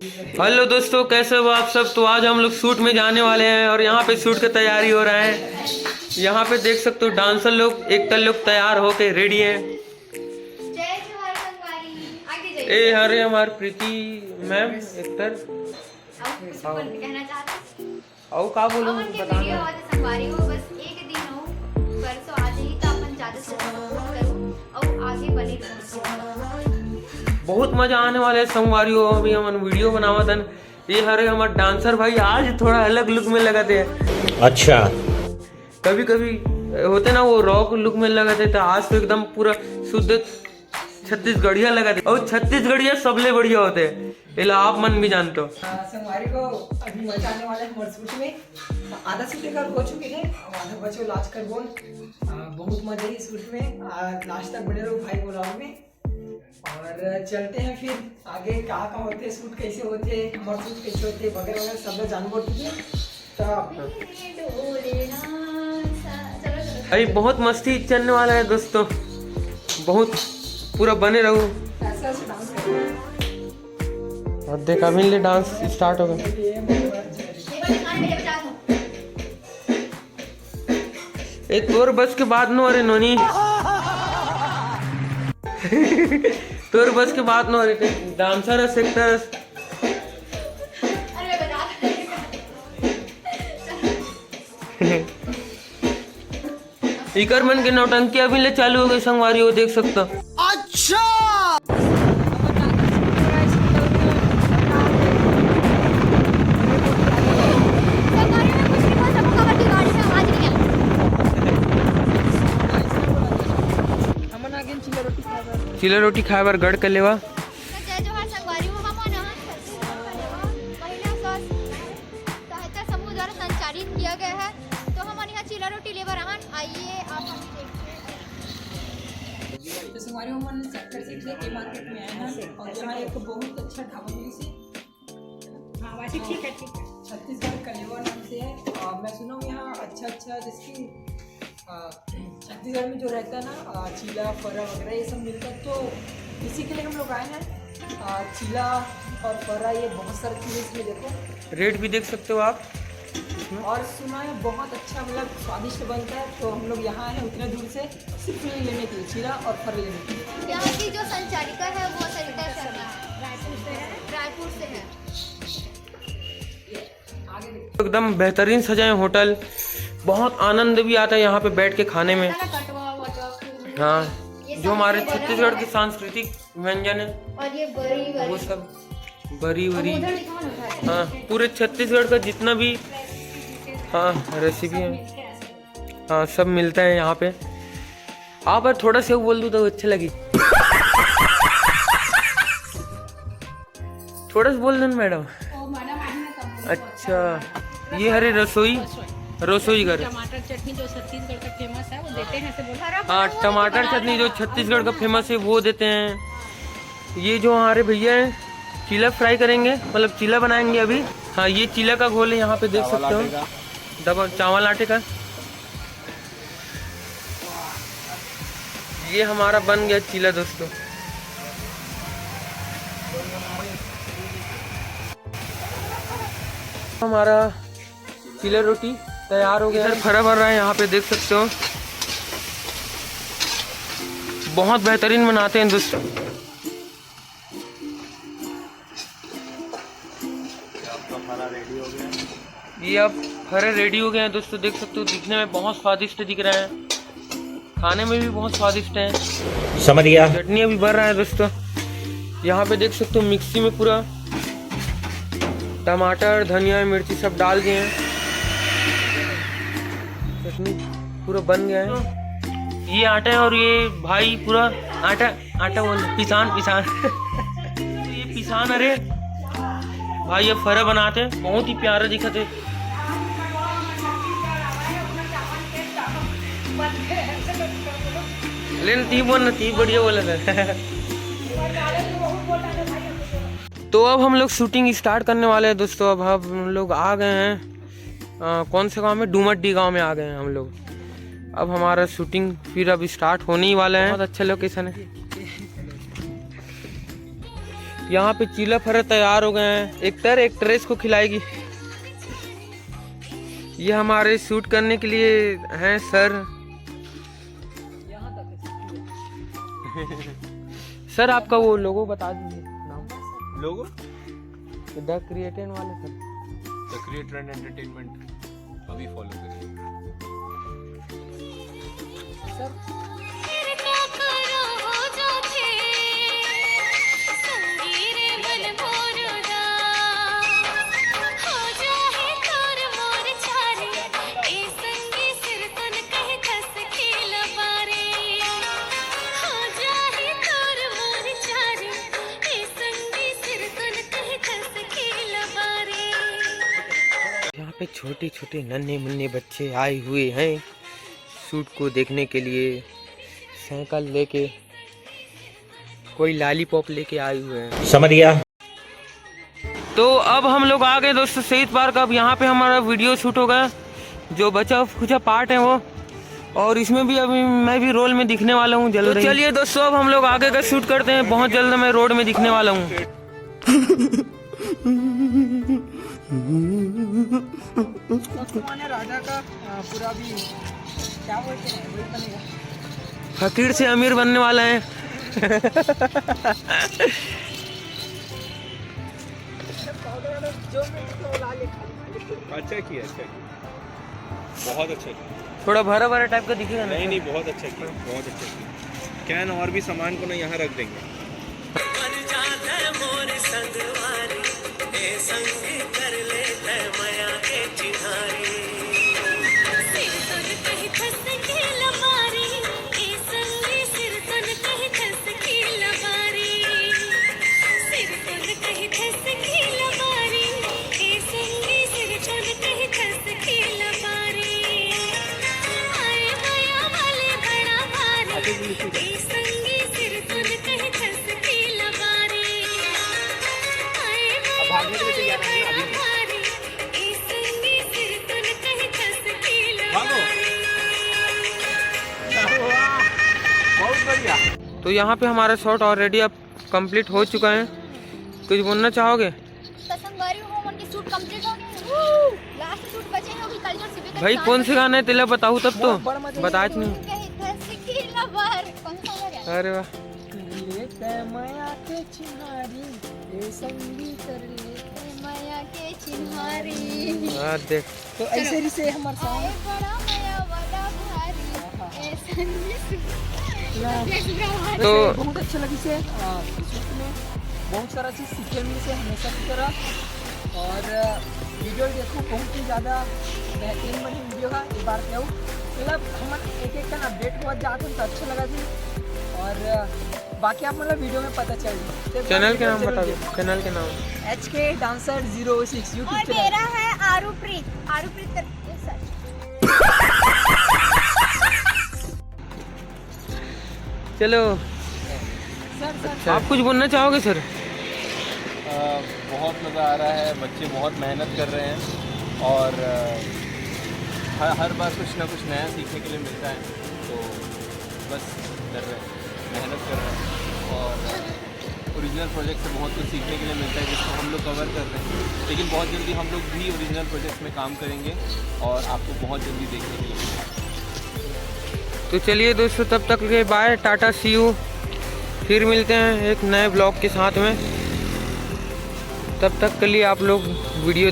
Hello दोस्तों, कैसे हो आप सब। तो आज हम लोग शूट में जाने वाले हैं और यहाँ पे शूट का तैयारी हो रहा है। यहाँ पे देख सकते हो डांसर लोग, एक्टर लोग तैयार होके रेडी हैं। ए अरे हमारी प्रीति मैम एक्टर आओ का बोलूं बताना। बहुत मजा आने वाला है संगवारी। अभी हम वीडियो बनावा था। ये हरे हमारे डांसर भाई आज थोड़ा अलग लुक में लगाते हैं। अच्छा, कभी कभी होते ना वो रॉक लुक में लगाते, तो आज तो एकदम पूरा शुद्ध छत्तीसगढ़िया लगाते। और छत्तीसगढ़िया सबले बढ़िया होते हैं, इला आप मन भी जानते हो। संगवारी को अभी मजा आने वाला है हमारे शूट में। आधा शूट कर हो चुके हैं, आधा बचे लास्ट कर बोल। बहुत मजा है शूट में, लास्ट तक बने रहो भाई ब्लॉग में। और चलते हैं फिर आगे कहाँ कहाँ होते हैं शूट, कैसे होते हैं, हमारे शूट कैसे होते हैं वगैरह वगैरह सब जान बोल दीजिए। अभी बहुत मस्ती चलने वाला है दोस्तों, बहुत पूरा बने रहो। और देखा भी डांस स्टार्ट हो गया। एक तोर बस के बाद नो, अरे नोनी तोर बस के बाद नो, अरे डांसर सेक्टर इकर मन के नौटंकी अभी ले चालू हो गई संगवारी, वो देख सकता। अच्छा चिला रोटी खाए बार गढ़ कर लेवा। संचालित किया गया है, तो हम यहाँ चिला रोटी लेकर आइए आप। तो संगवारी हम सेक्टर 6 के मार्केट में आए हैं और यहाँ एक बहुत अच्छा ढाबा मिली से। हाँ वैसे ठीक है छत्तीसगढ़ कलेवा नाम से है। और मैं सुना हूँ यहाँ अच्छा जिसकी छत्तीसगढ़ में जो रहता है ना चीला फरा वगैरह ये सब मिलता है, तो इसी के लिए हम लोग आए हैं। चीला और फरा ये बहुत सारी चीज़ें इसमें देखो, रेट भी देख सकते हो आप। और सुना है बहुत अच्छा मतलब स्वादिष्ट बनता है, तो हम लोग यहाँ हैं उतने दूर से सिर्फ ये लेने के लिए, चीला और फर लेने के लिए। यहाँ की जो संचालिका है वो सरिता शर्मा रायपुर से है। एकदम बेहतरीन सजाए होटल, बहुत आनंद भी आता है यहाँ पे बैठ के खाने में। हाँ, जो हमारे छत्तीसगढ़ की सांस्कृतिक व्यंजन है और ये बरी वो सब बरी हाँ, पूरे छत्तीसगढ़ का जितना भी हाँ रेसिपी है हाँ सब मिलता है यहाँ पे। आप थोड़ा सा बोल दूँ तो अच्छी लगी। थोड़ा सा बोल देना मैडम। अच्छा, ये हरे रसोई घर, टमाटर चटनी जो छत्तीसगढ़ का फेमस है वो देते हैं से बोला। हाँ, टमाटर चटनी जो छत्तीसगढ़ का फेमस है वो देते हैं। ये जो हमारे भैया हैं चीला फ्राई करेंगे, मतलब चीला बनाएंगे अभी। हाँ, ये चीला का घोल है, यहाँ पे देख सकते हो दबा चावल आटे का। ये हमारा बन गया चीला दोस्तों। हमारा चीला रोटी तैयार हो गया है, फरा भर रहा है, यहाँ पे देख सकते हो। बहुत बेहतरीन बनाते हैं दोस्तों। ये अब फरे रेडी हो गए हैं दोस्तों, देख सकते हो। दिखने में बहुत स्वादिष्ट दिख रहे हैं, खाने में भी बहुत स्वादिष्ट है। समझ गया। चटनी अभी भर रहा है दोस्तों। यहाँ पे देख सकते हो मिक्सी में पूरा टमाटर धनिया मिर्ची सब डाल दिए हैं, चटनी पूरा बन गया है। ये आटा है और ये भाई पूरा आटा बोल पिसान ये पिसान। अरे भाई ये फरा बनाते हैं, बहुत ही प्यारा दिखते। लेकिन ती बोल ती बढ़िया बोला था। तो अब हम लोग शूटिंग स्टार्ट करने वाले हैं दोस्तों। अब हम लोग आ गए हैं कौन से गांव में, डूमट्टी गांव में आ गए हैं हम लोग। अब हमारा शूटिंग फिर अब स्टार्ट होने ही वाला है। बहुत अच्छा लोकेशन है। यहाँ पे चीला फरे तैयार हो गए हैं। एक्ट्रेस को खिलाएगी। ये हमारे शूट करने के लिए हैं सर। सर आपका वो लोगो बता दीजिए नाम। लोगो द क्रिएटर वाले sir. The creator and entertainment अभी फॉलो करिए। यहाँ पे छोटे छोटे नन्हे मुन्ने बच्चे आए हुए हैं शूट को देखने के लिए। साइकिल लेके, कोई लॉलीपॉप लेके आए हुए हैं। समझ गया। तो अब हम लोग आ गए दोस्तों शहीद पार्क। अब यहाँ पे हमारा वीडियो शूट हो गया। जो बचा खुचा पार्ट है वो, और इसमें भी अभी मैं भी रोल में दिखने वाला हूँ जल्द। तो चलिए दोस्तों अब हम लोग आगे का शूट करते हैं। बहुत जल्द मैं रोड में दिखने वाला हूँ। राजा का पूरा भी क्या बोलते हैं वही बनेगा। फकीर से अमीर बनने वाला है। अच्छा किया, अच्छा किया, बहुत अच्छा किया। थोड़ा भरा भरा टाइप का दिखेगा ना। नहीं बहुत अच्छा किया, बहुत अच्छा किया। कैन और भी सामान को ना यहाँ रख देंगे। तो यहाँ पे हमारा शॉट ऑलरेडी अब कंप्लीट हो चुका है। कुछ बोलना चाहोगे? शूट कंप्लीट हो गया। लास्ट शूट बचे हैं अभी कल जो भाई कौन से गाने तेला बताऊँ तब तो बता नहीं। अरे वाह, देख तो ऐसे ही से हमारे सामने तो बहुत अच्छा लगी से में बहुत सारा चीज़ सीखने मिली से हमेशा की तरह। और वीडियो देखो बहुत ही ज़्यादा बेहतरीन बनी वीडियो का। एक बार कहूँ मतलब हम एक का अपडेट हुआ जाते हैं तो अच्छा लगा थी। और बाकी आप मतलब वीडियो में पता चल जाए। चैनल के नाम बता दो। चैनल के नाम HK Dancer 06 यूट्यूब और चैनल। मेरा है आरुप्रीत करके सर्च। चलो सर आप कुछ बोलना चाहोगे सर? बहुत मज़ा आ रहा है। बच्चे बहुत मेहनत कर रहे हैं और हर बार कुछ ना कुछ नया सीखने के लिए मिलता है। तो बस कर रहे हैं, मेहनत कर रहे हैं और ओरिजिनल प्रोजेक्ट से बहुत कुछ सीखने के लिए मिलता है जिसको हम लोग कवर कर रहे हैं। लेकिन बहुत जल्दी हम लोग भी ओरिजिनल प्रोजेक्ट में काम करेंगे और आपको बहुत जल्दी देखने के लिए मिलेगा। तो चलिए दोस्तों तब तक के बाय, टाटा, सी यू। फिर मिलते हैं एक नए ब्लॉग के साथ में। तब तक के लिए आप लोग वीडियो देख